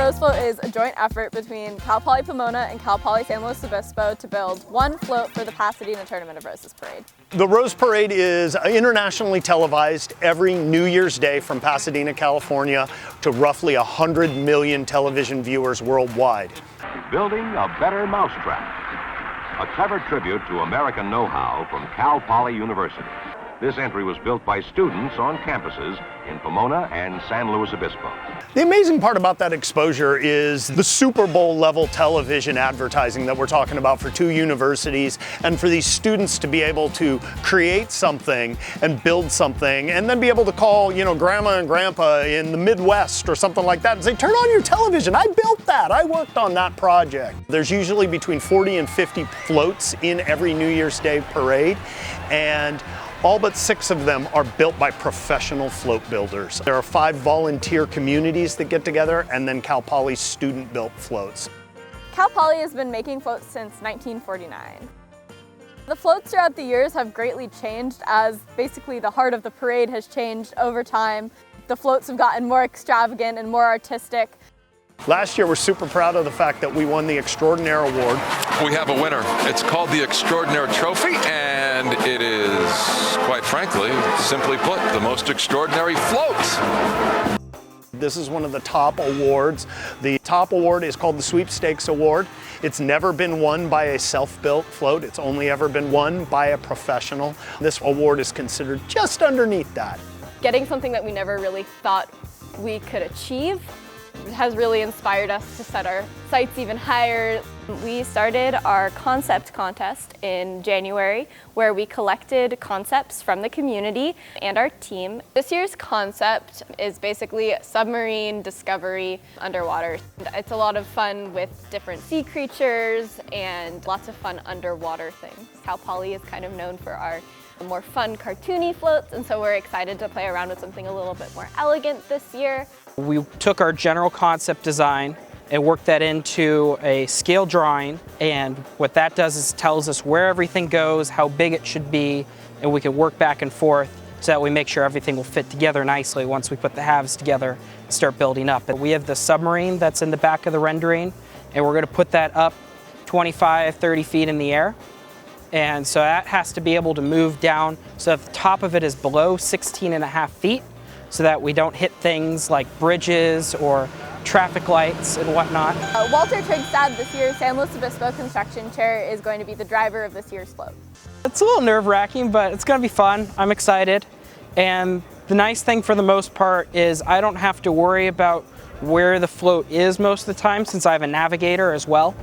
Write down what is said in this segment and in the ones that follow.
Rose Float is a joint effort between Cal Poly Pomona and Cal Poly San Luis Obispo to build one float for the Pasadena Tournament of Roses Parade. The Rose Parade is internationally televised every New Year's Day from Pasadena, California to roughly 100 million television viewers worldwide. Building a better mousetrap. A clever tribute to American know-how from Cal Poly University. This entry was built by students on campuses in Pomona and San Luis Obispo. The amazing part about that exposure is the Super Bowl level television advertising that we're talking about for two universities, and for these students to be able to create something and build something and then be able to call, grandma and grandpa in the Midwest or something like that and say, turn on your television, I built that, I worked on that project. There's usually between 40 and 50 floats in every New Year's Day parade, and all but 6 of them are built by professional float builders. There are 5 volunteer communities that get together, and then Cal Poly's student-built floats. Cal Poly has been making floats since 1949. The floats throughout the years have greatly changed as basically the heart of the parade has changed over time. The floats have gotten more extravagant and more artistic. Last year, we're super proud of the fact that we won the Extraordinaire Award. We have a winner. It's called the Extraordinaire Trophy, and it is, quite frankly, simply put, the most extraordinary float. This is one of the top awards. The top award is called the Sweepstakes Award. It's never been won by a self-built float. It's only ever been won by a professional. This award is considered just underneath that. Getting something that we never really thought we could achieve has really inspired us to set our sights even higher. We started our concept contest in January, where we collected concepts from the community and our team. This year's concept is basically submarine discovery underwater. It's a lot of fun with different sea creatures and lots of fun underwater things. Cal Poly is kind of known for our more fun, cartoony floats, and so we're excited to play around with something a little bit more elegant this year. We took our general concept design and worked that into a scale drawing, and what that does is tells us where everything goes, how big it should be, and we can work back and forth so that we make sure everything will fit together nicely once we put the halves together and start building up. We have the submarine that's in the back of the rendering, and we're going to put that up 25, 30 feet in the air. And so that has to be able to move down so that the top of it is below 16.5 feet so that we don't hit things like bridges or traffic lights and whatnot. Walter Trigstad, this year's San Luis Obispo construction chair, is going to be the driver of this year's float. It's a little nerve-wracking, but it's going to be fun. I'm excited. And the nice thing for the most part is I don't have to worry about where the float is most of the time, since I have a navigator as well.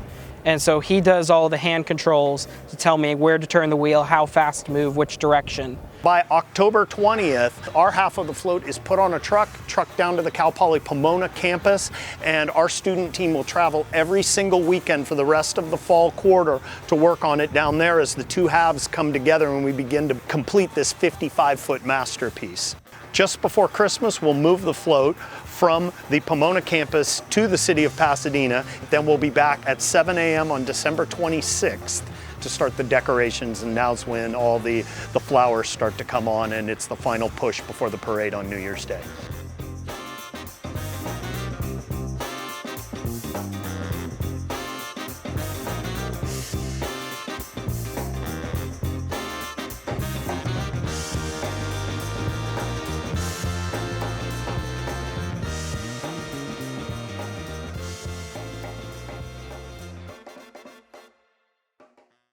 And so he does all the hand controls to tell me where to turn the wheel, how fast to move, which direction. By October 20th, our half of the float is put on a truck down to the Cal Poly Pomona campus, and our student team will travel every single weekend for the rest of the fall quarter to work on it down there as the two halves come together and we begin to complete this 55-foot masterpiece. Just before Christmas, we'll move the float from the Pomona campus to the city of Pasadena. Then we'll be back at 7 a.m. on December 26th to start the decorations, and now's when all the flowers start to come on, and it's the final push before the parade on New Year's Day.